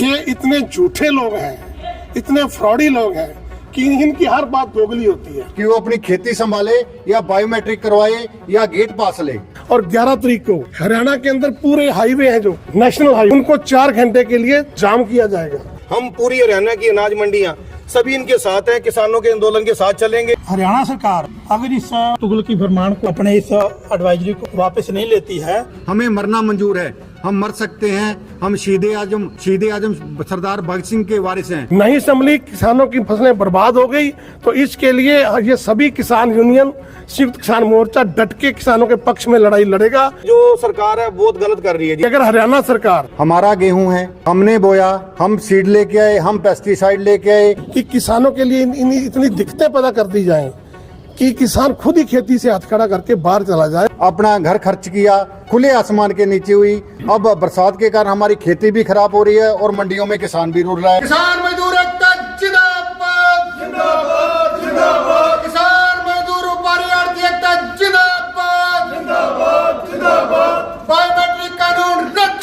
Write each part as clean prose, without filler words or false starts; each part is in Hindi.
ये इतने झूठे लोग हैं, इतने फ्रॉडी लोग हैं कि इनकी हर बात दोगली होती है कि वो अपनी खेती संभाले या बायोमेट्रिक करवाए या गेट पास ले। और 11 तारीख को हरियाणा के अंदर पूरे हाईवे हैं जो नेशनल हाईवे, उनको 4 घंटे के लिए जाम किया जाएगा। हम पूरी हरियाणा की अनाज मंडियां सभी इनके साथ हैं, किसानों के आंदोलन के साथ चलेंगे। हरियाणा सरकार अगर इस तुगलकी फरमान को अपने इस एडवाइजरी को वापस नहीं लेती है, हमें मरना मंजूर है, हम मर सकते हैं, हम शहीद आजम सरदार भगत सिंह के वारिस हैं। नहीं संभली, किसानों की फसलें बर्बाद हो गई, तो इसके लिए ये सभी किसान यूनियन संयुक्त किसान मोर्चा डट के किसानों के पक्ष में लड़ाई लड़ेगा। जो सरकार है बहुत गलत कर रही है। अगर हरियाणा सरकार, हमारा गेहूं है, हमने बोया, हम सीड लेके आए, हम पेस्टिसाइड लेके आए, कि किसानों के लिए इतनी दिक्कतें पैदा कर दी जाएं कि किसान खुद ही खेती से हथकड़ा करके बाहर चला जाए। अपना घर खर्च किया, खुले आसमान के नीचे हुई, अब बरसात के कारण हमारी खेती भी खराब हो रही है और मंडियों में किसान भी रुल रहा है। किसान मजदूर एकता जिंदाबाद जिंदाबाद जिंदाबाद, किसान मजदूर व्यापारी आड़ती एकता जिंदाबाद जिंदाबाद जिंदाबाद, बायोमेट्रिक कानून रद्द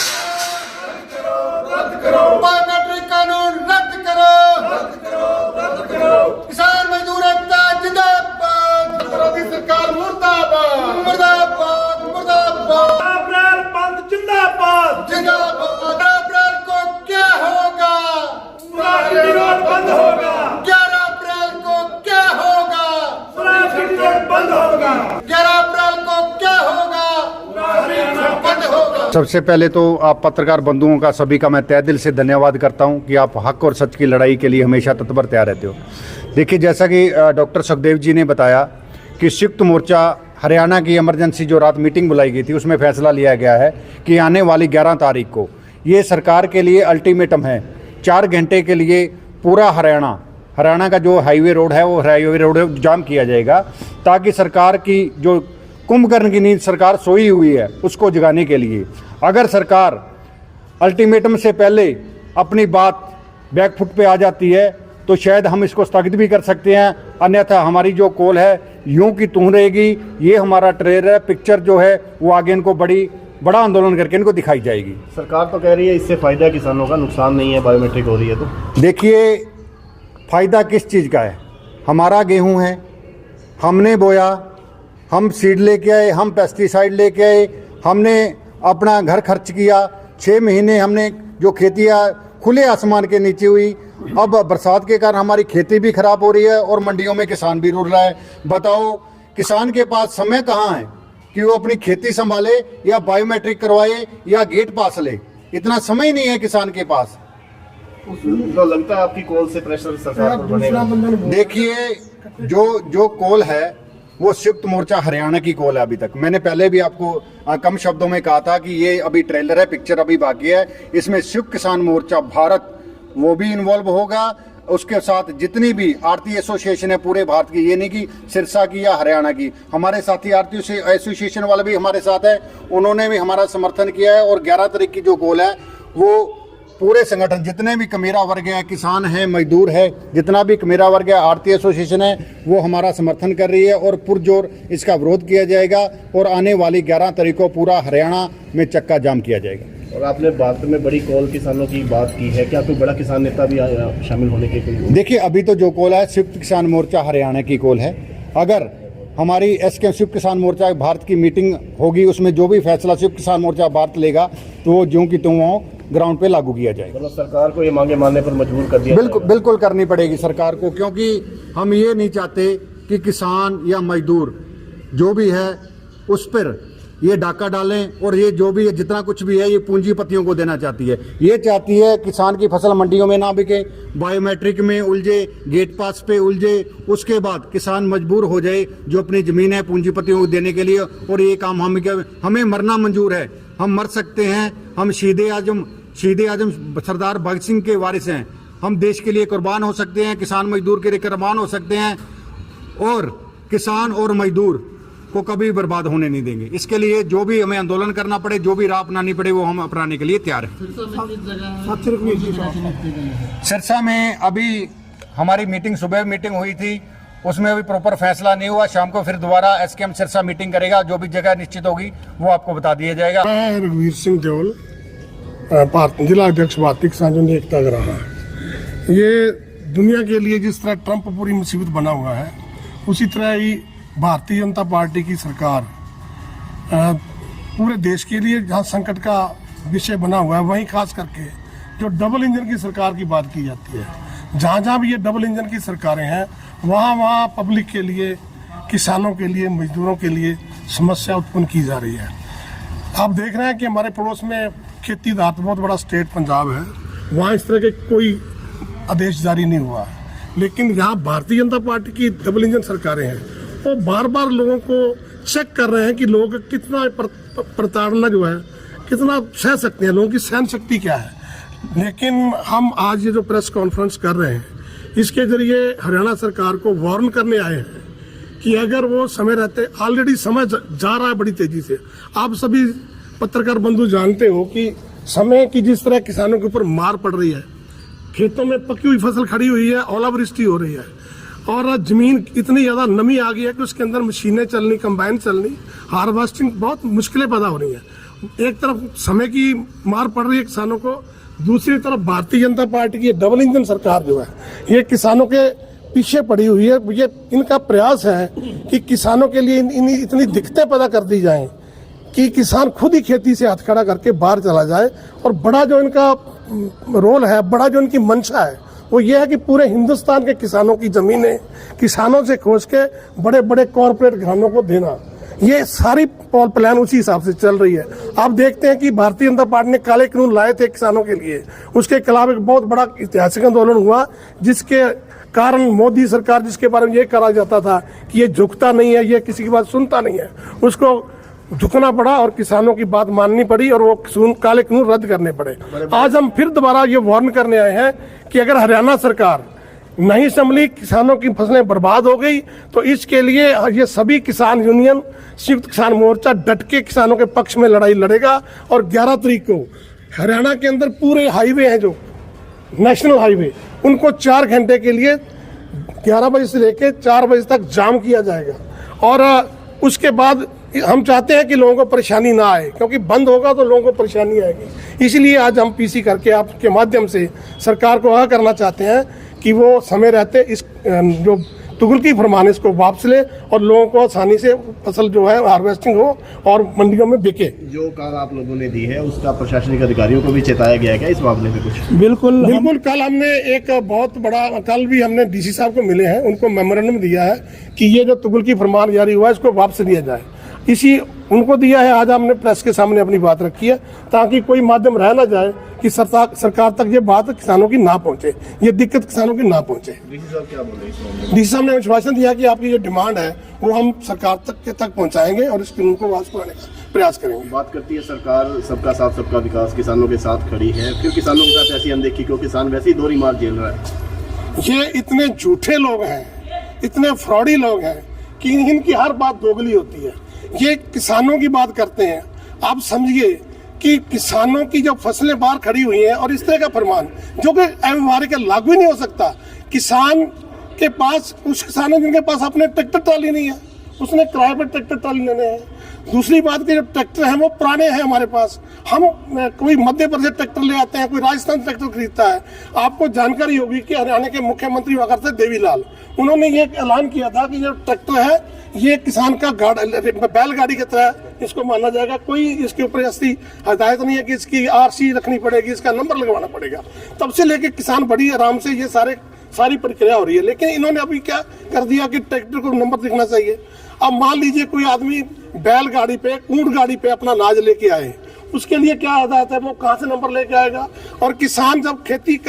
करो, बायोमेट्रिक कानून रद्द करो, रद्द करो, किसान मजदूर एकता जिंदाबाद, विरोधी सरकार मुर्दाबाद मुर्दाबाद मुर्दाबाद, अप्रैल बंद जिंदाबाद जिंदाबाद, अप्रैल को क्या होगा, विरोध बंद होगा, 11 अप्रैल को क्या होगा, बंद होगा, 11 अप्रैल को क्या होगा, बंद होगा। सबसे पहले तो आप पत्रकार बंधुओं का सभी का मैं तहे दिल से धन्यवाद करता हूं कि आप हक और सच की लड़ाई के लिए हमेशा तत्पर तैयार रहते हो। देखिए, जैसा कि डॉक्टर सुखदेव जी ने बताया कि संयुक्त मोर्चा हरियाणा की इमरजेंसी जो रात मीटिंग बुलाई गई थी, उसमें फैसला लिया गया है कि आने वाली 11 तारीख को ये सरकार के लिए अल्टीमेटम है। 4 घंटे के लिए पूरा हरियाणा का जो हाईवे रोड है वो हाईवे रोड जाम किया जाएगा, ताकि सरकार की जो कुंभकर्ण की नींद सरकार सोई हुई है उसको जगाने के लिए। अगर सरकार अल्टीमेटम से पहले अपनी बात बैकफुट पे आ जाती है तो शायद हम इसको स्थगित भी कर सकते हैं, अन्यथा हमारी जो कॉल है यूं की तूं रहेगी। ये हमारा ट्रेलर है, पिक्चर जो है वो आगे इनको बड़ा आंदोलन करके इनको दिखाई जाएगी। सरकार तो कह रही है इससे फ़ायदा किसानों का, नुकसान नहीं है, बायोमेट्रिक हो रही है। तो देखिए, फ़ायदा किस चीज़ का है? हमारा गेहूं है, हमने बोया, हम सीड लेके आए, हम पेस्टिसाइड लेके आए, हमने अपना घर खर्च किया, 6 महीने हमने जो खेतियाँ खुले आसमान के नीचे हुई, अब बरसात के कारण हमारी खेती भी खराब हो रही है और मंडियों में किसान भी रुल रहा है। बताओ, किसान के पास समय कहाँ है कि वो अपनी खेती संभाले या बायोमेट्रिक करवाए या गेट पास ले? इतना समय नहीं है किसान के पास। तो लगता है आपकी कॉल से प्रेशर सरकार पर बनेगा। देखिए, जो कॉल है वो संयुक्त मोर्चा हरियाणा की कॉल है। अभी तक मैंने पहले भी आपको कम शब्दों में कहा था कि ये अभी ट्रेलर है, पिक्चर अभी बाकी है। इसमें संयुक्त किसान मोर्चा भारत वो भी इन्वॉल्व होगा, उसके साथ जितनी भी आरती एसोसिएशन है पूरे भारत की, ये नहीं कि सिरसा की या हरियाणा की। हमारे साथी आरती एसोसिएशन वाले भी हमारे साथ है, उन्होंने भी हमारा समर्थन किया है। और 11 तारीख की जो कॉल है वो पूरे संगठन, जितने भी कमेरा वर्ग है, किसान है, मजदूर है, जितना भी कमेरा वर्ग है, आरती एसोसिएशन है, वो हमारा समर्थन कर रही है और पुरजोर इसका विरोध किया जाएगा। और आने वाली 11 तारीख को पूरा हरियाणा में चक्का जाम किया जाएगा। और आपने बात में बड़ी कॉल किसानों की बात की है, क्या कोई बड़ा किसान नेता भी शामिल होने के लिए? देखिए, अभी तो जो कॉल है संयुक्त किसान मोर्चा हरियाणा की कॉल है। अगर हमारी एसके संयुक्त किसान मोर्चा भारत की मीटिंग होगी, उसमें जो भी फैसला संयुक्त किसान मोर्चा भारत लेगा तो वो ज्यों की त्यों ग्राउंड पे लागू किया जाएगा। मतलब सरकार को ये मांगे मानने पर मजबूर कर दिया? बिल्कुल करनी पड़ेगी सरकार को, क्योंकि हम ये नहीं चाहते कि किसान या मजदूर जो भी है उस पर ये डाका डालें। और ये जो भी है, जितना कुछ भी है, ये पूंजीपतियों को देना चाहती है। ये चाहती है किसान की फसल मंडियों में ना बिके, बायोमेट्रिक में उलझे, गेट पास पे उलझे, उसके बाद किसान मजबूर हो जाए जो अपनी ज़मीन है पूंजीपतियों को देने के लिए। और ये काम हमें मरना मंजूर है, हम मर सकते हैं, हम शहीद आजम सरदार भगत सिंह के वारिस हैं, हम देश के लिए कुर्बान हो सकते हैं, किसान मजदूर के लिए कुर्बान हो सकते हैं, और किसान और मजदूर को कभी बर्बाद होने नहीं देंगे। इसके लिए जो भी हमें आंदोलन करना पड़े, जो भी राह अपनानी पड़े, वो हम अपनाने के लिए तैयार हैं। सिरसा में अभी हमारी मीटिंग, सुबह मीटिंग हुई थी, उसमें अभी प्रॉपर फैसला नहीं हुआ। शाम को फिर दोबारा एसकेएम सिरसा मीटिंग करेगा, जो भी जगह निश्चित होगी वो आपको बता दिया जाएगा। मैं रघुवीर सिंह देओल, जिला अध्यक्ष भारतीय किसान यूनियन एकता ग्राम। ये दुनिया के लिए जिस तरह ट्रंप पूरी मुसीबत बना हुआ है, उसी तरह ही भारतीय जनता पार्टी की सरकार पूरे देश के लिए जहाँ संकट का विषय बना हुआ है, वहीं खास करके जो डबल इंजन की सरकार की बात की जाती है, जहाँ जहाँ भी ये डबल इंजन की सरकारें हैं, वहाँ पब्लिक के लिए, किसानों के लिए, मजदूरों के लिए समस्या उत्पन्न की जा रही है। आप देख रहे हैं कि हमारे पड़ोस में खेती आधारित बहुत बड़ा स्टेट पंजाब है, वहाँ इस तरह के कोई आदेश जारी नहीं हुआ है, लेकिन यहाँ भारतीय जनता पार्टी की डबल इंजन सरकारें हैं, वो बार बार लोगों को चेक कर रहे हैं कि लोग कितना प्रताड़ना जो है कितना सह सकते हैं, लोगों की सहन शक्ति क्या है। लेकिन हम आज ये जो प्रेस कॉन्फ्रेंस कर रहे हैं, इसके जरिए हरियाणा सरकार को वार्न करने आए हैं कि अगर वो समय रहते, ऑलरेडी समय जा रहा है बड़ी तेजी से। आप सभी पत्रकार बंधु जानते हो कि समय की जिस तरह किसानों के ऊपर मार पड़ रही है, खेतों में पकी हुई फसल खड़ी हुई है, ओलावृष्टि हो रही है और जमीन इतनी ज़्यादा नमी आ गई है कि उसके अंदर मशीनें चलनी, कंबाइन चलनी, हार्वेस्टिंग बहुत मुश्किलें पैदा हो रही हैं। एक तरफ समय की मार पड़ रही है किसानों को, दूसरी तरफ भारतीय जनता पार्टी की डबल इंजन सरकार जो है, ये किसानों के पीछे पड़ी हुई है। ये इनका प्रयास है कि किसानों के लिए इतनी दिक्कतें पैदा कर दी जाएं कि किसान खुद ही खेती से हाथ खड़ा करके बाहर चला जाए। और बड़ा जो इनका रोल है, बड़ा जो इनकी मंशा है, वो ये है कि पूरे हिंदुस्तान के किसानों की जमीनें किसानों से खोज के बड़े बड़े कॉरपोरेट घरानों को देना, ये सारी पॉल प्लान उसी हिसाब से चल रही है। आप देखते हैं कि भारतीय जनता पार्टी ने काले कानून लाए थे किसानों के लिए, उसके खिलाफ एक बहुत बड़ा ऐतिहासिक आंदोलन हुआ, जिसके कारण मोदी सरकार, जिसके बारे में ये कहा जाता था कि ये झुकता नहीं है, ये किसी की बात सुनता नहीं है, उसको झुकना पड़ा और किसानों की बात माननी पड़ी और वो काले कानून रद्द करने पड़े। आज हम फिर दोबारा ये वार्न करने आए हैं कि अगर हरियाणा सरकार नहीं संभली, किसानों की फसलें बर्बाद हो गई, तो इसके लिए ये सभी किसान यूनियन, संयुक्त किसान मोर्चा डट के किसानों के पक्ष में लड़ाई लड़ेगा। और 11 तारीख को हरियाणा के अंदर पूरे हाईवे हैं, जो नेशनल हाईवे, उनको 4 घंटे के लिए 11 बजे से लेकर 4 बजे तक जाम किया जाएगा। और उसके बाद हम चाहते हैं कि लोगों को परेशानी ना आए, क्योंकि बंद होगा तो लोगों को परेशानी आएगी। इसलिए आज हम पीसी करके आपके माध्यम से सरकार को आगाह करना चाहते हैं कि वो समय रहते इस जो तुगलकी फरमान इसको वापस ले और लोगों को आसानी से फसल जो है हार्वेस्टिंग हो और मंडियों में बिके। जो कार आप लोगों ने दी है, उसका प्रशासनिक अधिकारियों को भी चेताया गया है क्या इस मामले में कुछ? बिल्कुल। कल हमने एक बहुत बड़ा, कल भी हमने डीसी साहब को मिले हैं, उनको मेमोरेंडम दिया है कि ये जो तुगलकी फरमान जारी हुआ है, इसको वापस लिया जाए। इसी उनको दिया है। आज हमने प्रेस के सामने अपनी बात रखी है, ताकि कोई माध्यम रह ना जाए कि सरकार तक ये बात किसानों की ना पहुंचे, ये दिक्कत किसानों की ना पहुंचे। डीसी साहब क्या बोले इस मामले में? डीसी साहब ने आश्वासन दिया कि आपकी जो डिमांड है वो हम सरकार तक पहुंचाएंगे और इस कानून को वापस लाने का प्रयास करेंगे। बात करती है सरकार सबका साथ सबका विकास, किसानों के साथ खड़ी है, फिर किसानों के साथ ऐसी अनदेखी क्यों? किसान वैसे ही दोहरी मार झेल रहा है। ये इतने झूठे लोग हैं, इतने फ्रॉडी लोग हैं कि इनकी हर बात दोगली होती है। ये किसानों की बात करते हैं। आप समझिए कि किसानों की जब फसलें बाहर खड़ी हुई हैं और इस तरह का फरमान जो कि हमारे के लागू ही नहीं हो सकता। किसान के पास, उस किसानों जिनके पास अपने ट्रैक्टर ट्राली नहीं है, उसने किराए पर ट्रैक्टर ट्राली लेने हैं। दूसरी बात कि जो ट्रैक्टर हैं वो पुराने हैं हमारे पास। हम कोई मध्य प्रदेश ट्रैक्टर ले आते हैं, कोई राजस्थान ट्रैक्टर खरीदता है। आपको जानकारी होगी कि हरियाणा के मुख्यमंत्री हुआ करते देवीलाल, उन्होंने ये ऐलान किया था कि जो ट्रैक्टर है ये किसान का बैलगाड़ी की तरह इसको माना जाएगा। कोई इसके ऊपर ऐसी हदायत नहीं है कि इसकी आरसी रखनी पड़ेगी, इसका नंबर लगवाना पड़ेगा। तब से लेके किसान बड़ी आराम से ये सारी प्रक्रिया हो रही है। लेकिन इन्होंने अभी क्या कर दिया कि ट्रैक्टर को नंबर दिखना चाहिए। अब मान लीजिए कोई आदमी बैलगाड़ी पे, ऊंट गाड़ी पे अपना अनाज लेके आए, उसके लिए क्या हदायत है, वो कहाँ से नंबर लेके आएगा? और किसान जब खेती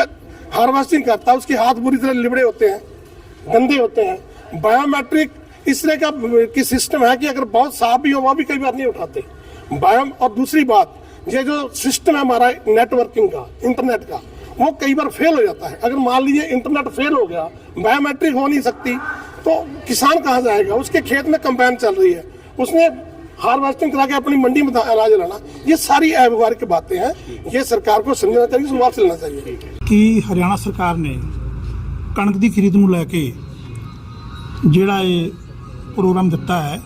हार्वेस्टिंग करता है, उसके हाथ बुरी तरह लिबड़े होते हैं, गंदे होते हैं। बायोमेट्रिक इस तरह का सिस्टम है कि अगर बहुत साफ भी हो, वह भी कई बार नहीं उठाते और दूसरी बात, ये जो सिस्टम है हमारा नेटवर्किंग का, इंटरनेट का, वो कई बार फेल हो जाता है। अगर मान लीजिए इंटरनेट फेल हो गया, बायोमेट्रिक हो नहीं सकती, तो किसान कहाँ जाएगा? उसके खेत में कंबाइन चल रही है, उसने हार्वेस्टिंग करा के अपनी मंडी में अनाज लाना। ये सारी अव्यवहारिक बातें हैं, ये सरकार को समझना चाहिए, सुधार से लेना चाहिए। कि हरियाणा सरकार ने कणक की खरीद ਨੂੰ ਲੈ ਕੇ ਜਿਹੜਾ ਇਹ प्रोग्राम दिता है,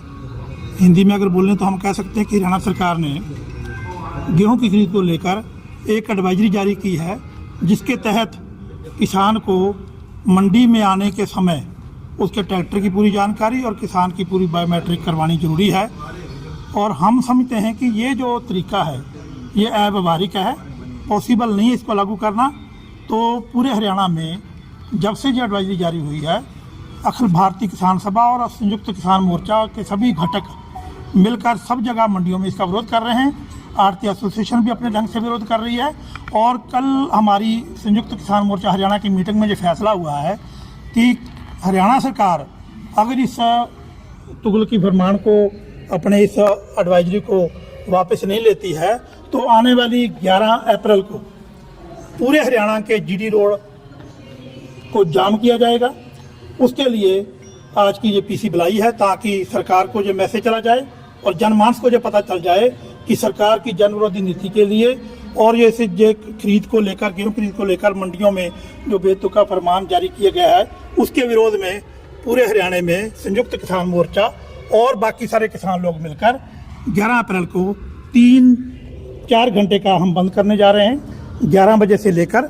हिंदी में अगर बोलें तो हम कह सकते हैं कि हरियाणा सरकार ने गेहूं की खरीद को लेकर एक एडवाइजरी जारी की है जिसके तहत किसान को मंडी में आने के समय उसके ट्रैक्टर की पूरी जानकारी और किसान की पूरी बायोमेट्रिक करवानी जरूरी है। और हम समझते हैं कि ये जो तरीका है ये अव्यावहारिक है, पॉसिबल नहीं है इसको लागू करना। तो पूरे हरियाणा में जब से ये एडवाइजरी जारी हुई है, अखिल भारतीय किसान सभा और संयुक्त किसान मोर्चा के सभी घटक मिलकर सब जगह मंडियों में इसका विरोध कर रहे हैं। आढ़ती एसोसिएशन भी अपने ढंग से विरोध कर रही है। और कल हमारी संयुक्त किसान मोर्चा हरियाणा की मीटिंग में ये फैसला हुआ है कि हरियाणा सरकार अगर इस तुगलकी फरमान को, अपने इस एडवाइजरी को वापस नहीं लेती है तो आने वाली 11 अप्रैल को पूरे हरियाणा के जीडी रोड को जाम किया जाएगा। उसके लिए आज की ये पीसी बुलाई है ताकि सरकार को ये मैसेज चला जाए और जनमानस को ये पता चल जाए कि सरकार की जन विरोधी नीति के लिए और ये खरीद को लेकर, गेहूं खरीद को लेकर मंडियों में जो बेतुका फरमान जारी किया गया है उसके विरोध में पूरे हरियाणा में संयुक्त किसान मोर्चा और बाकी सारे किसान लोग मिलकर 11 अप्रैल को 3-4 घंटे का हम बंद करने जा रहे हैं, 11 बजे से लेकर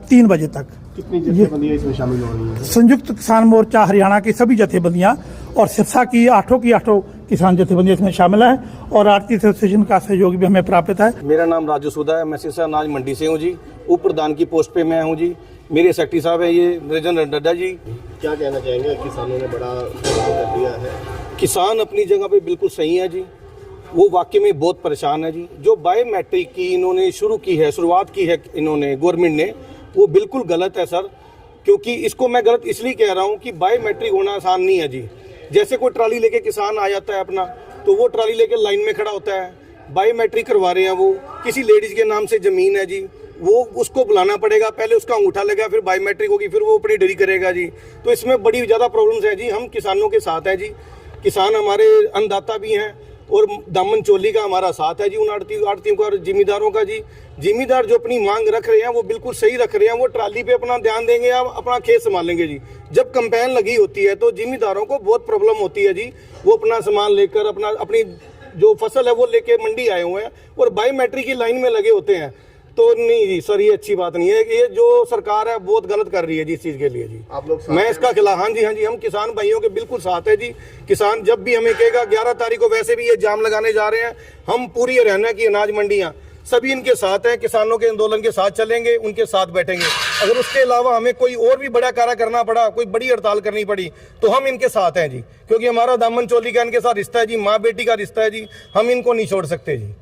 3 बजे तक। कितनी जथेबंदियां इसमें शामिल हो रही हैं? संयुक्त किसान मोर्चा हरियाणा की सभी जथेबंदियां और सिरसा की 8 किसान जथेबंदियां इसमें शामिल हैं और आढ़ती एसोसिएशन का सहयोग भी हमें प्राप्त है। मेरा नाम राजू सूदा है, मैं सिरसा अनाज मंडी से हूँ जी। उप प्रधान की पोस्ट पे मैं हूँ जी। मेरे सेक्रेटरी साहब है ये निरंजन डड्डा जी। क्या कहना चाहेंगे? किसानों ने बड़ा कर दिया है। किसान अपनी जगह पे बिल्कुल सही है जी, वो वाकई में बहुत परेशान है जी। जो बायोमेट्रिक की इन्होंने शुरुआत की है इन्होंने गवर्नमेंट ने, वो बिल्कुल गलत है सर। क्योंकि इसको मैं गलत इसलिए कह रहा हूँ कि बायोमेट्रिक होना आसान नहीं है जी। जैसे कोई ट्राली लेके किसान आ जाता है अपना, तो वो ट्राली लेके लाइन में खड़ा होता है, बायोमेट्रिक करवा रहे हैं, वो किसी लेडीज के नाम से जमीन है जी, वो उसको बुलाना पड़ेगा, पहले उसका अंगूठा लगेगा, फिर बायोमेट्रिक होगी, फिर वो अपनी डरी करेगा जी। तो इसमें बड़ी ज़्यादा प्रॉब्लम्स है जी। हम किसानों के साथ हैं जी, किसान हमारे अन्नदाता भी हैं और दामन चोली का हमारा साथ है जी, उन आड़तियों का और जिम्मेदारों का जी। जिम्मेदार जो अपनी मांग रख रहे हैं वो बिल्कुल सही रख रहे हैं, वो ट्राली पे अपना ध्यान देंगे या अपना खेत संभालेंगे जी। जब कंपेन लगी होती है तो जिम्मेदारों को बहुत प्रॉब्लम होती है जी। वो अपना सामान लेकर अपनी जो फसल है वो लेके मंडी आए हुए हैं और बायोमेट्रिक की लाइन में लगे होते हैं। तो नहीं जी सर, ये अच्छी बात नहीं है। ये जो सरकार है बहुत गलत कर रही है जी इस चीज़ के लिए जी। आप लोग मैं इसका खिलाफ, हाँ जी, हम किसान भाइयों के बिल्कुल साथ है जी। किसान जब भी हमें कहेगा 11 तारीख को, वैसे भी ये जाम लगाने जा रहे हैं, हम पूरी हरियाणा की अनाज मंडियां सभी इनके साथ हैं, किसानों के आंदोलन के साथ चलेंगे, उनके साथ बैठेंगे। अगर उसके अलावा हमें कोई और भी बड़ा कार्य करना पड़ा, कोई बड़ी हड़ताल करनी पड़ी, तो हम इनके साथ हैं जी। क्योंकि हमारा दामन चोली का इनके साथ रिश्ता है जी, माँ बेटी का रिश्ता है जी, हम इनको नहीं छोड़ सकते जी।